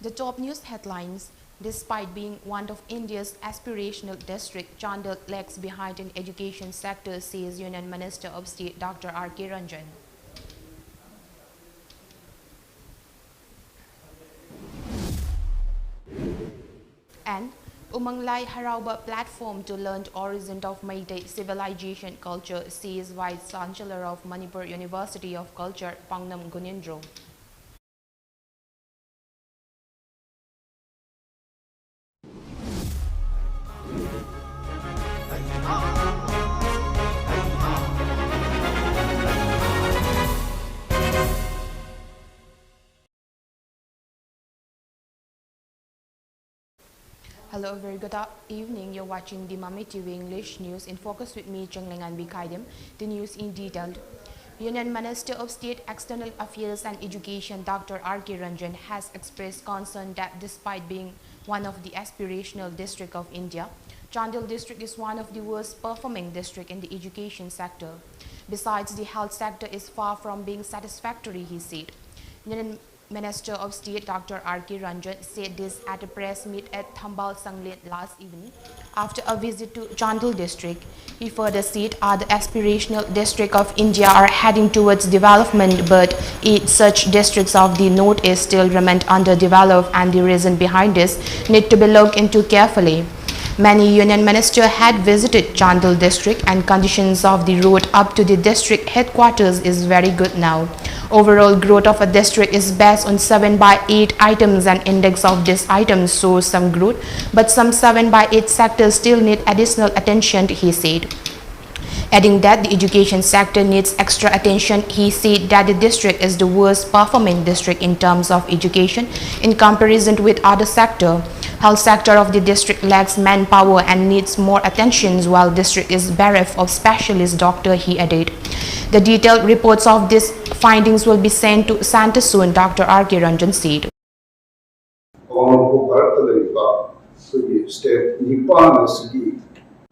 The top news headlines: despite being one of India's aspirational districts, Chandel lags behind in education sector, says Union Minister of State Dr. R.K. Ranjan. And Umang Lai Harauba platform to learn the origin of Meitei civilization culture, says Vice Chancellor of Manipur University of Culture, Pangnam Gunindro. Hello, very good evening. You're watching the MAMI TV English News in Focus with me, CHENGLEINGANBI KHAIDEM. The news in detail. Union Minister of State External Affairs and Education Dr. R.K. Ranjan has expressed concern that despite being one of the aspirational districts of India, Chandel district is one of the worst performing districts in the education sector. Besides, the health sector is far from being satisfactory, he said. Union Minister of State Dr. R.K. Ranjan said this at a press meet at Thambal Sanglet last evening after a visit to Chandel district. He further said other aspirational districts of India are heading towards development, but 8 such districts of the northeast still remain underdeveloped, and the reason behind this need to be looked into carefully. Many union ministers had visited Chandel district, and conditions of the road up to the district headquarters is very good now. Overall growth of a district is based on 7 by 8 items, and index of these items shows some growth, but some 7 by 8 sectors still need additional attention, he said. Adding that the education sector needs extra attention, he said that the district is the worst performing district in terms of education in comparison with other sectors. Health sector of the district lacks manpower and needs more attention, while district is bereft of specialist doctor, he added. The detailed reports of these findings will be sent to Santa soon, Dr. R.K. Ranjan said. State Nippon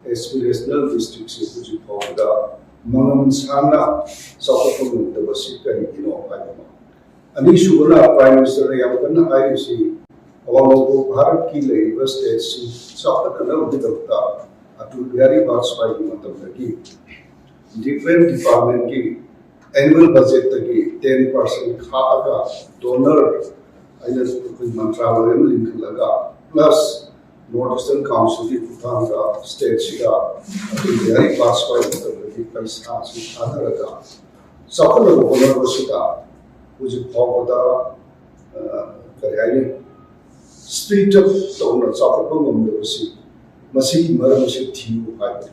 aspirational districts which is called the Mangam Sana South of the Basika, Anishura Prime Minister Yamakana IC, Awamo Bharat Ki Labor States, South and Navdata, to very parts by the different department ki annual budget ki 10% khaga donor mantralayam link laga plus Northeastern Council ki Bhutan state shiga very parts by the paisa si khada laga sakala donor wasita which is for the street of donor sakala ngam wasi masi maram si thiu hai.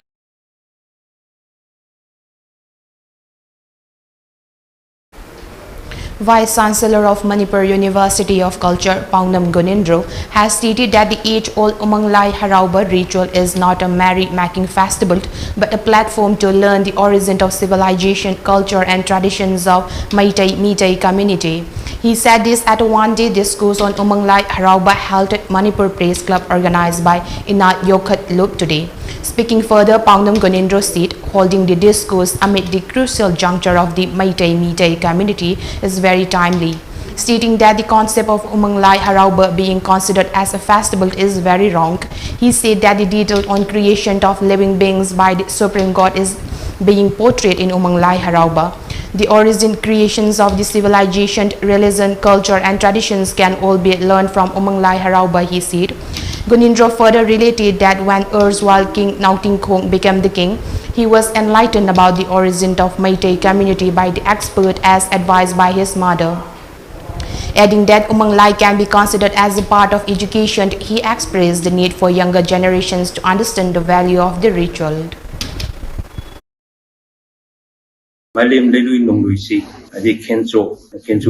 Vice Chancellor of Manipur University of Culture, Pangnam Gunindro, has stated that the age-old Umang Lai Harauba ritual is not a merry-making festival, but a platform to learn the origin of civilization, culture and traditions of Meitei community. He said this at a one-day discourse on Umang Lai Harauba held at Manipur Press Club organized by Inat Yokhat Loop today. Speaking further, Pangnam Gunindro said holding the discourse amid the crucial juncture of the Meitei community is very timely, stating that the concept of Umang Lai Harauba being considered as a festival is very wrong. He said that the detail on creation of living beings by the Supreme God is being portrayed in Umang Lai Harauba. The origin, creations of the civilization, religion, culture and traditions can all be learned from Umang Lai Harauba, he said. Gunindro further related that when erstwhile King Nauting Khong became the king, he was enlightened about the origin of Meitei community by the expert as advised by his mother. Adding that Umang Lai can be considered as a part of education, he expressed the need for younger generations to understand the value of the ritual. Malim Lelu Nongluisi, Adi Kenzo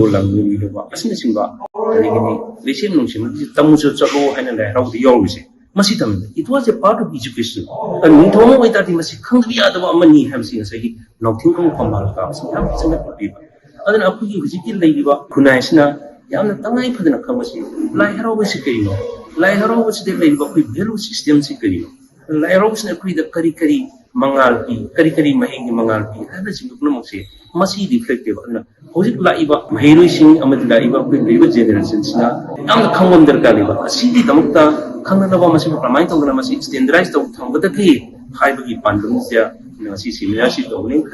Langu Yuba, Asinasimba, Aligini, Lisim Nungsim, Tamuso Chalo and Lau the Yorusi. Masitam, it was a part of education. And Mintomo with that, he must come to the other money, Hamsi, say, Nauting Kamal, some have Singapore people. Other than Apuki, Viziki Ladiva, Kunaisna, Yana Tangai Padana Kamasi, Laiharo was Sikino, Laiharo was the labor with Velu system Sikino, Laiharo was the Kari mangalpi kari mahingi mangalpi hana singupna mokse masi deflective na hojik laiba mahiroi sing amadi laiba ko laiba generation sina am khangom dar kaliba asidi damukta khangna ba masi pramai tongna masi standardize to thangada ki haibagi pandum sia masi similar si tongling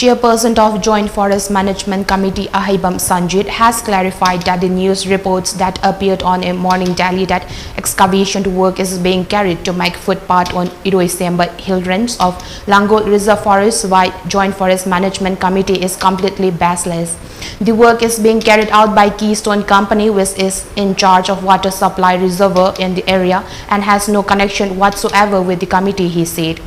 Chairperson of Joint Forest Management Committee Ahibam Sanjit has clarified that the news reports that appeared on a Morning Daily that excavation work is being carried to make footpath on Iroisemba hill range of Langol Reserve Forest by Joint Forest Management Committee is completely baseless. The work is being carried out by Keystone Company, which is in charge of water supply reservoir in the area and has no connection whatsoever with the committee, he said.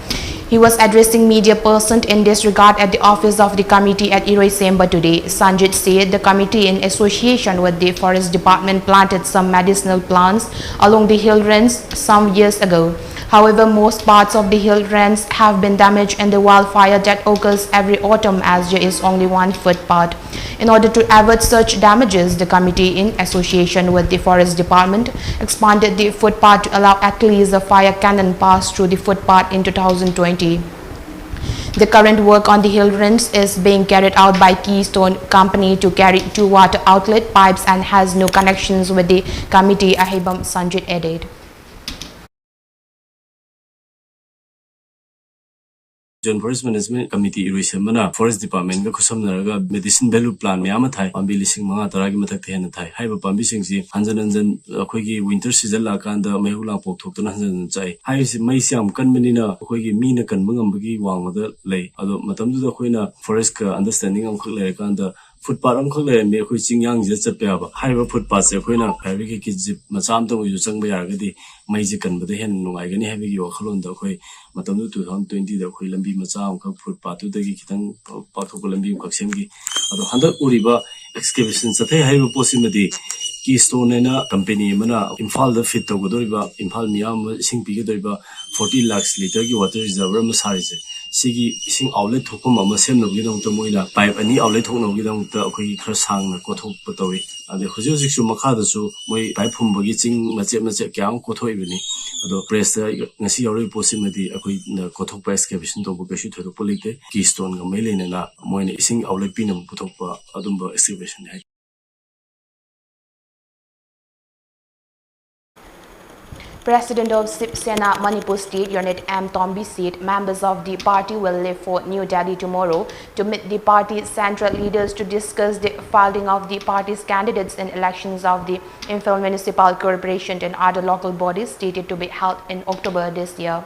He was addressing media persons in this regard at the office of the committee at Iroisemba today. Sanjit said the committee, in association with the forest department, planted some medicinal plants along the hill range some years ago. However, most parts of the hill range have been damaged in the wildfire that occurs every autumn, as there is only one footpath. In order to avert such damages, the committee, in association with the forest department, expanded the footpath to allow at least a fire cannon pass through the footpath in 2020. The current work on the hill range is being carried out by Keystone Company to carry two water outlet pipes and has no connections with the committee, Ahibam Sanjit added. Joint Forest Management Committee Iroisemba Forest Department ga khusamnaraga medicine value plan myama thai pambi lising manga taragi mathak thena thai haiba pambi singsi hanjan akhoi winter season la kanda mehula pok thokna hanjan chai hai si mai siam kanmanina akhoi mi na kan mangam bagi wangda lei ado matamdu da khoina forest ka understanding am khole kanda footpath am khole me akhoi chingyang je chapya ba haiba footpath se khoina fabric ki jip macham to ju changba yaragadi mai je kan bada hen nungai gani habigi wakhalon da akhoi matamdu 2020 da akhoi lambi macham ka footpath tu dagi kitang pathok lambi ka semgi ado handa uriba excavation sathe haiba possibility Keystone na company mana Imphal da fit to godoriba Imphal miyam sing pi godoriba 40 lakhs liter ki water reservoir ma sarise sigi sing outlet thokpam ama semno gi dong to moina pipe ani outlet thokno gi dong ta akhoi khara sang na kothok patawi ade huji huji su makha da su moi pipe phum bagi ching mache kyang kothoi bini ado press ngasi yori possibility akhoi kothok pa excavation to bo kashi thodo polite Keystone ga mai lena na moina sing outlet pinam puthokpa adumba excavation hai. President of Sip Sena Manipur State Unit M. Tombi said members of the party will leave for New Delhi tomorrow to meet the party's central leaders to discuss the fielding of the party's candidates in elections of the Imphal Municipal Corporation and other local bodies stated to be held in October this year.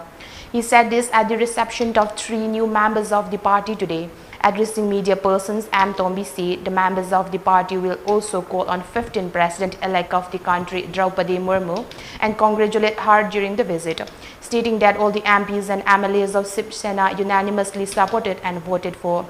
He said this at the reception of 3 new members of the party today. Addressing media persons, M. Tombi said the members of the party will also call on 15th President-elect of the country, Draupadi Murmu, and congratulate her during the visit, stating that all the MPs and MLAs of Sip Sena unanimously supported and voted for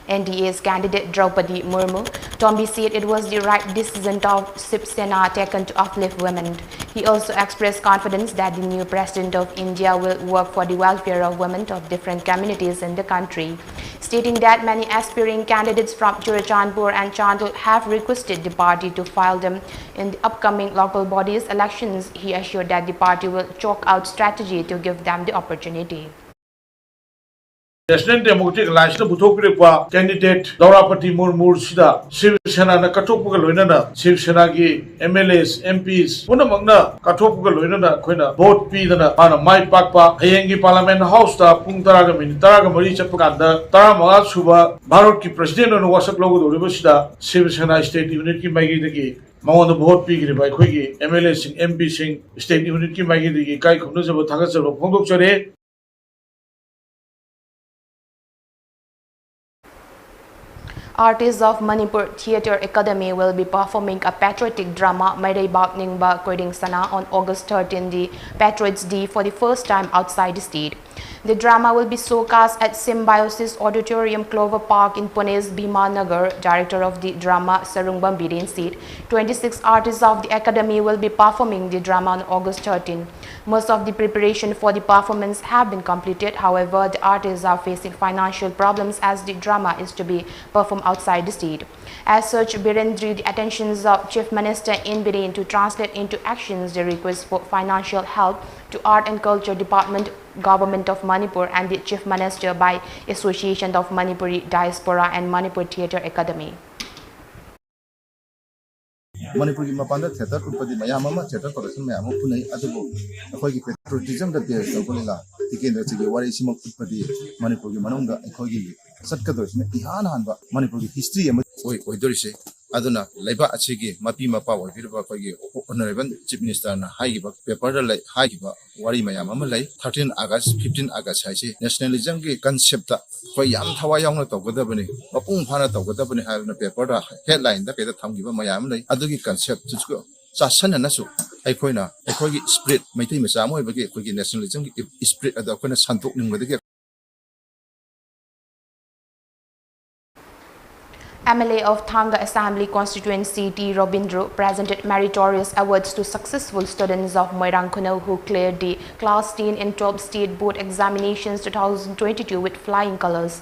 NDA's candidate Draupadi Murmu. Tombi said it was the right decision of Sip Sena taken to uplift women. He also expressed confidence that the new President of India will work for the welfare of women of different communities in the country, stating that many aspiring candidates from Churachandpur and Chandel have requested the party to file them in the upcoming local bodies elections. He assured that the party will chalk out strategy to give them the opportunity. National Democratic Alliance na buthokripa candidate Draupadi Murmu sida Shiv Sena na kathokpuga loinana Shiv Sena gi MLAs MPs punamangna kathokpuga loinana khoina vote pidana mana mai pakpa hayengi parliament house ta pung 10 ga mari chappa kanda 15 suba Bharat ki president on wasak logo doriba sida Shiv Sena state unit ki maigi dagi mawon vote pigri bai khoi gi MLA sing MP sing state unit ki maigi dagi kai khumna jaba thaga jaba phongdok chare. Artists of Manipur Theatre Academy will be performing a patriotic drama Mairei Bak Ningba Koiding Sana on August 13, the Patriots Day, for the first time outside the state. The drama will be showcased at Symbiosis Auditorium, Clover Park in Pune's Bhima Nagar. Director of the drama, CHENGLEINGANBI, said 26 artists of the academy will be performing the drama on August 13. Most of the preparation for the performance have been completed. However, the artists are facing financial problems as the drama is to be performed outside the state. As such, Biren drew the attentions of Chief Minister in Biren to translate into actions the request for financial help to Art and Culture Department, Government of Manipur and the Chief Minister by Association of Manipuri Diaspora and Manipur Theatre Academy. Manipur की मपान theatre उत्पत्ति ma'am theatre production ma'am पुनः अखोई patriotism base तौबला Tikendra की वारी उत्पत्ति मनपुर की मनुंग अखोई चटकदोसिने इहान हानब मनपुर की हिस्ट्री ओइदोरिसे अदुना लेबा अछिगी मपी मपा ओइबिरबा अखोई ऑनरेबल चीफ मिनिस्टर ना हाइगिबा पेपर द हाइगिबा वारी मैम 13 अगस्त 15 अगस्त हाइसे नेशनलिज्म की कांसेप्ट अखोई याम थवा यावना तौगदबनी मपुंग फाना तौगदबनी हाइबना पेपर द हेडलाइन द केदा थमगिबा मैम लै अदुगी कांसेप्ट तुसको चासननसु अखोइना अखोई स्पिरिट मैथै मचा मोइबगी अखोई नेशनलिज्म की स्पिरिट अद अखोइना संतोकनिंगबदगी MLA of Thanga Assembly Constituency T. Robindro presented meritorious awards to successful students of Moirang Khunau who cleared the Class 10 and 12 State Board Examinations 2022 with flying colors.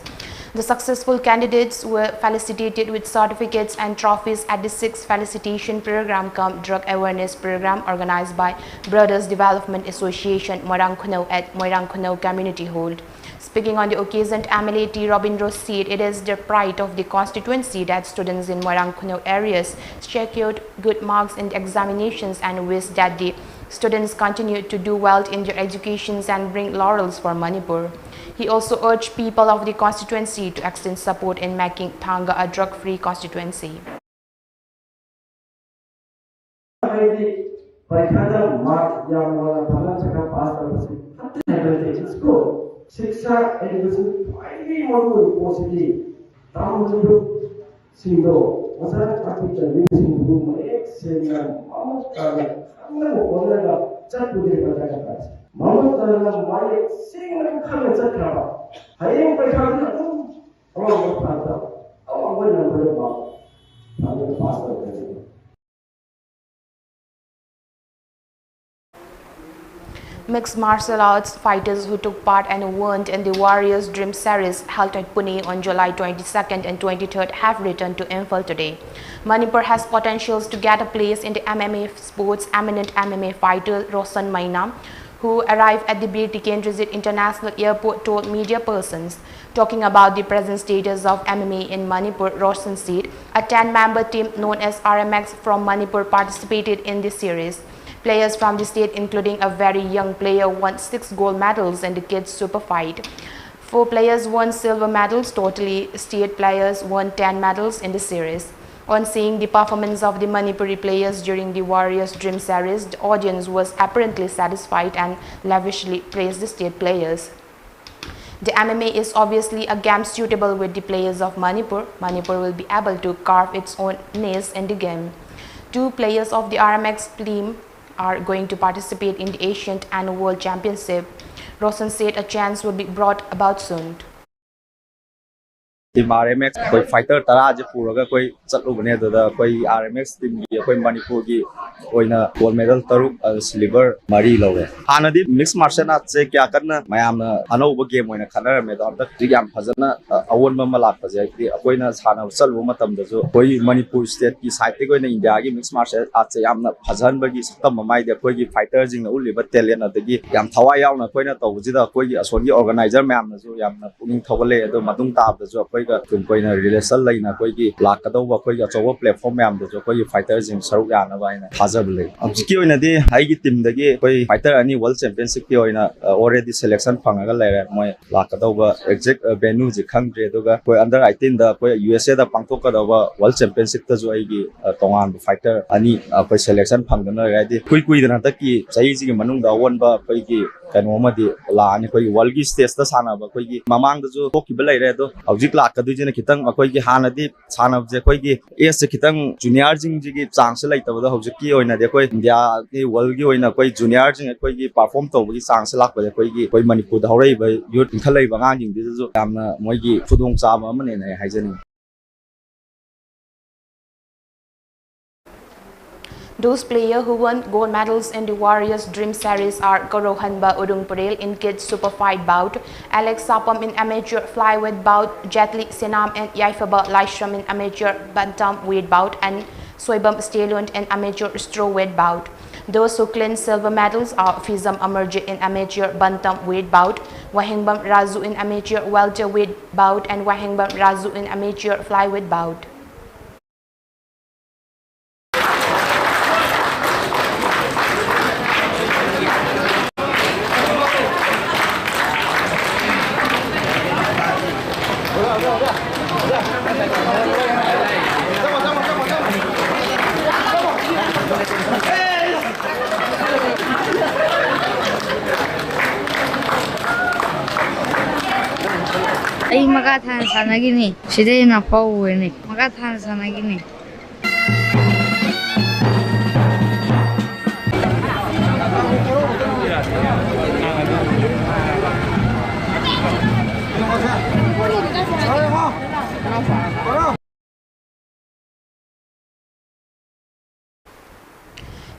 The successful candidates were felicitated with certificates and trophies at the 6th Felicitation Program cum Drug Awareness Program organized by Brothers Development Association Moirang Khunau at Moirang Khunau Community Hall. Speaking on the occasion, MLA T. Robindro said it is the pride of the constituency that students in Moirang Khunau areas secured good marks in the examinations and wish that the students continue to do well in their educations and bring laurels for Manipur. He also urged people of the constituency to extend support in making Thanga a drug-free constituency. शिक्षा education finally मौजूद possibly तामुजुरु सिंदो वसर कापिटल सिंदु एक सेना मामूस काले हमने बोलेगा चतुर्दे बताया था मामूस काले माये सिंगल खाने चक्रा हाइंग पे खाने तो और पाता और वो नंबर बाप हमें पास करते हैं Mixed martial arts fighters who took part and won in the Warriors Dream Series held at Pune on July 22nd and 23rd have returned to Imphal today. Manipur has potentials to get a place in the MMA sports. Eminent MMA fighter Roshan Maina, who arrived at the Bir Tikendrazit International Airport, told media persons. Talking about the present status of MMA in Manipur, Roshan said a 10-member team known as RMX from Manipur participated in this series. Players from the state, including a very young player, won 6 gold medals in the kids' super fight. 4 players won silver medals. Totally, state players won 10 medals in the series. On seeing the performance of the Manipuri players during the Warriors Dream Series, the audience was apparently satisfied and lavishly praised the state players. The MMA is obviously a game suitable with the players of Manipur. Manipur will be able to carve its own niche in the game. 2 players of the RMX team are going to participate in the Asian and World Championship. Roshan said a chance will be brought about soon. Team RMX कोई fighter तरा जे पूरगा कोई चलु बने ददा कोई RMX team की कोई मणिपुर की कोई ना गोल्ड मेडल तरुक सिल्वर मरी लौरे हानदी मिक्स मार्शल आर्ट से क्या करना मयाम अनौब गेम होइना खनर में द याम फजना अवन मा लाक फजे कोई ना साना चलबो मतम दजो कोई मणिपुर स्टेट की साइड ते कोई ना इंडिया की मिक्स मार्शल आर्ट से याम फजन बगी सतम माइ दे कोई की फाइटर जिंग उलिबा टैलेंट अदगी याम थवा यावना कोई ना तौजिदा कोई असोनी ऑर्गेनाइजर मैम नजो याम पुनिंग थवले अदो मतुंग ताब दजो कोई ना रिलेशन लेना कोई की लाकदौबा कोई अचौबा प्लेटफॉर्म मैम दजो कोई फाइटर जिंग सरुक यानबा आइना थाजब ले अब की ओइना दे हाइगी टीम दगी कोई फाइटर अनि वर्ल्ड चैंपियनशिप की ओइना ऑलरेडी सिलेक्शन फंगागा लेरे मोय लाकदौबा एग्जैक्ट वेन्यू जे खंगद्रे दुगा कोई अंडर 18 दा कोई यूएसए दा पांगथोकदौबा वर्ल्ड चैंपियनशिप तजो आइगी तोंगान फाइटर अनि कोई सिलेक्शन फंगदना रेडी कुई दना तकी सही जी मनुंग दा वनबा कोई की ꯀꯩꯅꯣꯃꯗꯤ ꯂꯥꯛꯑꯅꯤ ꯑꯩꯈꯣꯏꯒꯤ ꯋꯥꯔꯜꯒꯤ ꯁ꯭ꯇꯦꯖꯇ ꯁꯥꯟꯅꯕ ꯑꯩꯈꯣꯏꯒꯤ ꯃꯃꯥꯡꯗꯁꯨ ꯊꯣꯛꯈꯤꯕ ꯂꯩꯔꯦ ꯑꯗꯣ ꯍꯧꯖꯤꯛ ꯂꯥꯛꯀꯗꯣꯏꯁꯤꯅ ꯈꯤꯇꯪ ꯑꯩꯈꯣꯏꯒꯤ ꯍꯥꯟꯅꯗꯤ ꯁꯥꯟꯅꯕꯁꯦ ꯑꯩꯈꯣꯏꯒꯤ ꯑꯦꯖꯁꯦ ꯈꯤꯇꯪ ꯖꯨꯅꯤꯌꯔꯁꯤꯡꯁꯤꯒꯤ ꯆꯥꯡꯁꯦ ꯂꯩꯇꯕꯗ ꯍꯧꯖꯤꯛꯀꯤ ꯑꯣꯏꯅꯗꯤ ꯑꯩꯈꯣꯏ ꯏꯟꯗꯤꯌꯥꯒꯤ ꯋꯥꯔꯜꯒꯤ ꯑꯣꯏꯅ ꯑꯩꯈꯣꯏ ꯖꯨꯅꯤꯌꯔꯁꯤꯡ ꯑꯩꯈꯣꯏꯒꯤ ꯄꯥꯔꯐꯣꯔꯝ ꯇꯧꯕꯒꯤ ꯆꯥꯡꯁꯦ ꯂꯥꯛꯄꯗ ꯑꯩꯈꯣꯏ ꯃꯅꯤꯄꯨꯔꯗ ꯍꯧꯔꯛꯏꯕ ꯌꯨꯠ ꯏꯟꯈꯠꯂꯛꯏꯕ ꯑꯉꯥꯡꯁꯤꯡꯁꯤꯗꯁꯨ ꯌꯥꯝꯅ ꯃꯣꯏꯒꯤ ꯈꯨꯗꯣꯡꯆꯥꯕ ꯑꯃꯅꯦꯅ ꯑꯩ ꯍꯥꯏꯖꯅꯤꯡꯉꯤ. Those players who won gold medals in the Warriors Dream Series are Korohanba Urungpurel in kids super fight bout, Alex Sapam in amateur flyweight bout, Jetli Senam and Yaifaba Laishram in amateur bantamweight bout, and Soibam Stallion in amateur strawweight bout. Those who claim silver medals are Fizam Amarjit in amateur bantamweight bout, Wahingbam Razu in amateur welterweight bout, and Wahingbam Razu in amateur flyweight bout. Ay makathan sana gini. Sida na pauwi ni. Makathan sana gini.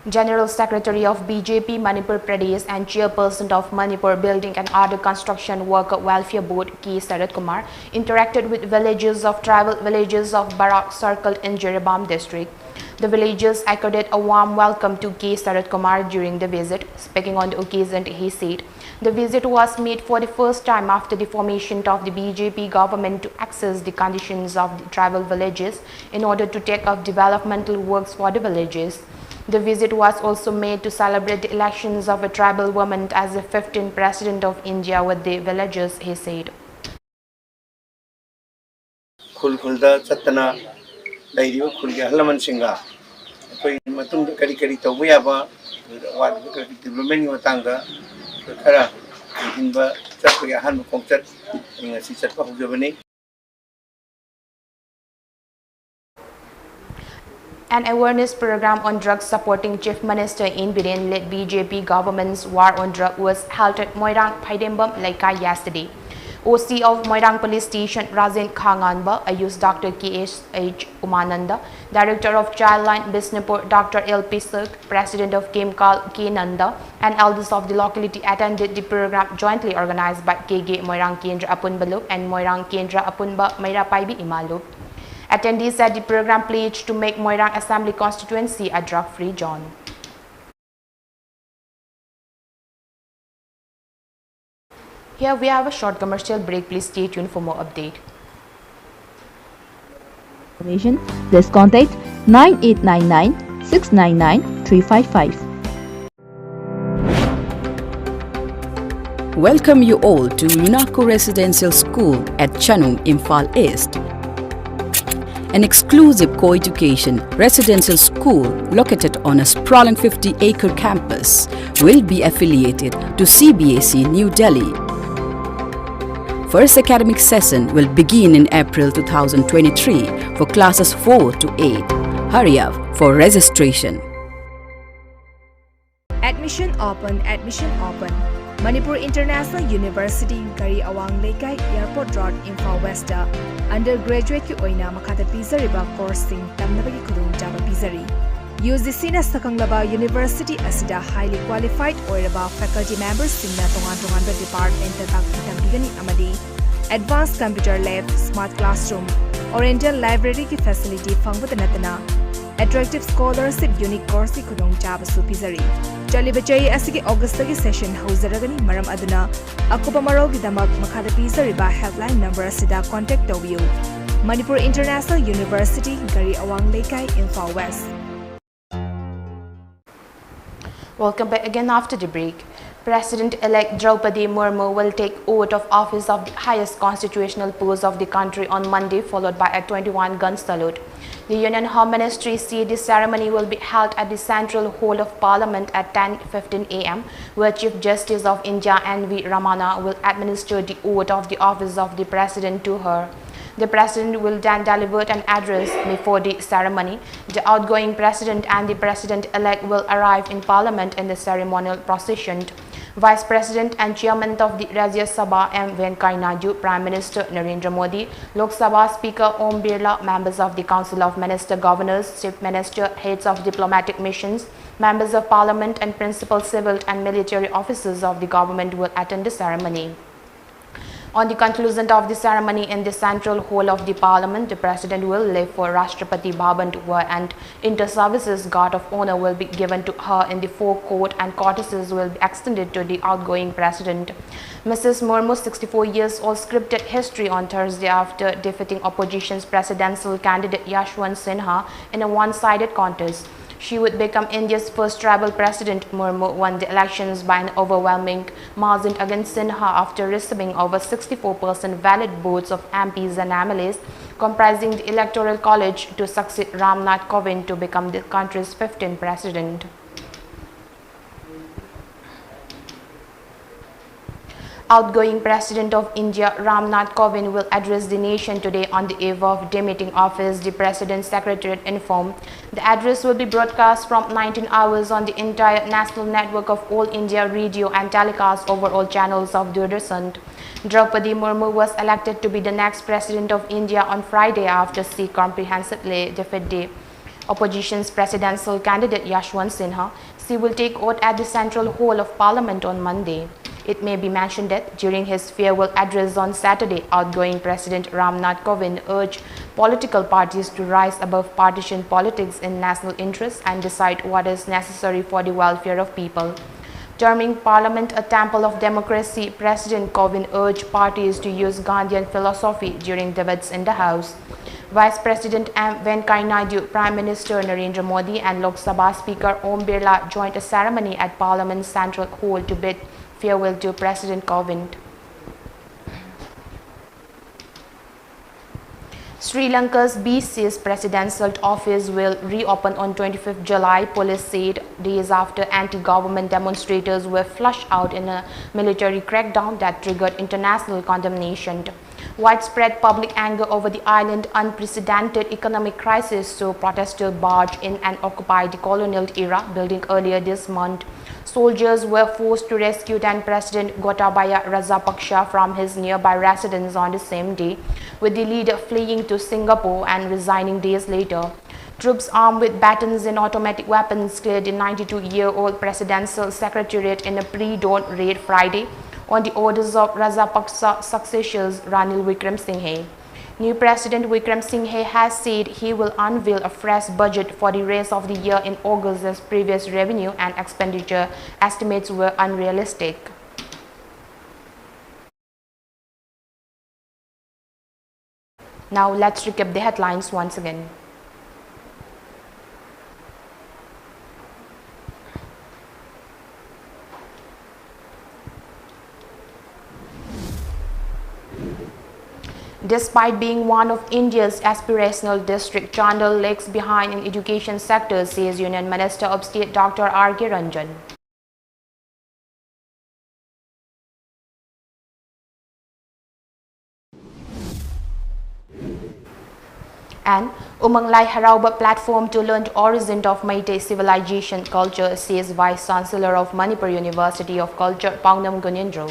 General Secretary of BJP Manipur Pradesh and Chairperson of Manipur Building and Other Construction Worker Welfare Board K. Sarat Kumar interacted with villagers of tribal villages of Barak Circle in Jiribam district. The villagers accorded a warm welcome to K. Sarat Kumar during the visit. Speaking on the occasion, he said, the visit was made for the first time after the formation of the BJP government to access the conditions of the tribal villages in order to take up developmental works for the villages. The visit was also made to celebrate the elections of a tribal woman as the 15th President of India with the villagers, he said. Khulda Chatana, Lady Khulga Halaman Singa, Matum Kari Kari Tawayaba, what development Tanga, the Kara, Himba, Chapia Hanu Concert, in a sister of Giovanni. An awareness program on drugs supporting Chief Minister in Biren-led BJP government's war on drugs was held at Moirang Paidembam Laikai yesterday. OC of Moirang Police Station Rajan Khanganba, accused Dr. K.H. Umananda, Director of Childline Bisnapur Dr. L.P. Sirk, President of Kemkal K. Nanda, and elders of the locality attended the program jointly organized by KG Moirang Kendra Apunbalup and Moirang Kendra Apunba Maira Paibi Imalup. Attendees said the program pledged to make Moirang Assembly constituency a drug-free zone. Here we have a short commercial break. Please stay tuned for more update. Please contact 9899 699 355. Welcome you all to UNACO Residential School at Chanung, Imphal East. An exclusive co-education residential school located on a sprawling 50-acre campus will be affiliated to CBSE New Delhi. First academic session will begin in April 2023 for classes 4 to 8. Hurry up for registration. Admission open, admission open. Manipur International University, Gari Awang Laikai Airport Road, Imphal West. Undergraduate ki oina makata pizariba course sing tamnabagi khudung jaba pizari. UGC na sakanglaba university asida highly qualified oiraba faculty members singna tongan department ta tambigani amadi advanced computer lab, smart classroom, oriental library ki facility fangbuta natana attractive scholarship unique course ki khudung jaba su pizari. Chaliba chai asigi August ki session hauzaragani maram aduna akupa maro gi damak makada pizariba helpline number asida contact tawbiu. Manipur International University, Gari Awang Laikai, Imphal West. Welcome back again after the break. President-elect Draupadi Murmu will take oath of office of the highest constitutional post of the country on Monday, followed by a 21-gun salute. The Union Home Ministry said the ceremony will be held at the Central Hall of Parliament at 10:15 a.m., where Chief Justice of India N.V. Ramana will administer the oath of the office of the President to her. The President will then deliver an address before the ceremony. The outgoing President and the President-elect will arrive in Parliament in the ceremonial procession. Vice President and Chairman of the Rajya Sabha M. Venkaiah Naidu, Prime Minister Narendra Modi, Lok Sabha Speaker Om Birla, members of the Council of Minister Governors, Chief Minister, heads of diplomatic missions, members of Parliament and principal civil and military officers of the government will attend the ceremony. On the conclusion of the ceremony in the Central Hall of the Parliament, the President will leave for Rashtrapati Bhavan where an inter-services guard of honor will be given to her in the forecourt and courtesies will be extended to the outgoing President. Mrs. Murmu's 64 years old scripted history on Thursday after defeating opposition's presidential candidate Yashwant Sinha in a one-sided contest. She would become India's first tribal president. Murmu won the elections by an overwhelming margin against Sinha after receiving over 64% valid votes of MPs and MLAs, comprising the Electoral College, to succeed Ram Nath Kovind to become the country's 15th president. Outgoing President of India Ram Nath Kovind will address the nation today on the eve of demitting office, the President's Secretariat informed. The address will be broadcast from 19 hours on the entire national network of All India Radio and telecast over all channels of Doordarshan. Draupadi Murmu was elected to be the next President of India on Friday after she comprehensively defeated the opposition's presidential candidate Yashwant Sinha. She will take oath at the Central Hall of Parliament on Monday. It may be mentioned that during his farewell address on Saturday, outgoing President Ram Nath Kovind urged political parties to rise above partisan politics in national interests and decide what is necessary for the welfare of people. Terming Parliament a temple of democracy, President Kovind urged parties to use Gandhian philosophy during debates in the House. Vice President M. Venkaiah Naidu, Prime Minister Narendra Modi and Lok Sabha Speaker Om Birla joined a ceremony at Parliament's Central Hall to bid farewell to President Kovind. Sri Lanka's BC's presidential office will reopen on 25th July, police said, days after anti-government demonstrators were flushed out in a military crackdown that triggered international condemnation. Widespread public anger over the island's unprecedented economic crisis saw protesters barge in and occupy the colonial era building earlier this month. Soldiers were forced to rescue then President Gotabaya Rajapaksa from his nearby residence on the same day, with the leader fleeing to Singapore and resigning days later. Troops armed with batons and automatic weapons cleared the 92-year-old presidential secretariat in a pre-dawn raid Friday on the orders of Rajapaksa successors Ranil Wickremesinghe. New President Wickremesinghe has said he will unveil a fresh budget for the rest of the year in August as previous revenue and expenditure estimates were unrealistic. Now let's recap the headlines once again. Despite being one of India's aspirational district, Chandel lags behind in education sector, says Union Minister of State Dr. R.K. Ranjan. And Umang Lai Harauba platform to learn the origin of Meitei civilization culture, says Vice Chancellor of Manipur University of Culture, Paungnam Gunindro.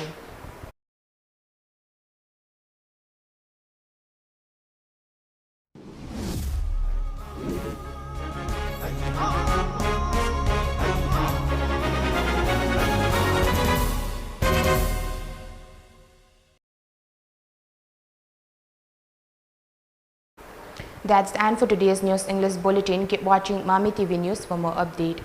That's the end for today's News English Bulletin. Keep watching MAMI TV News for more update.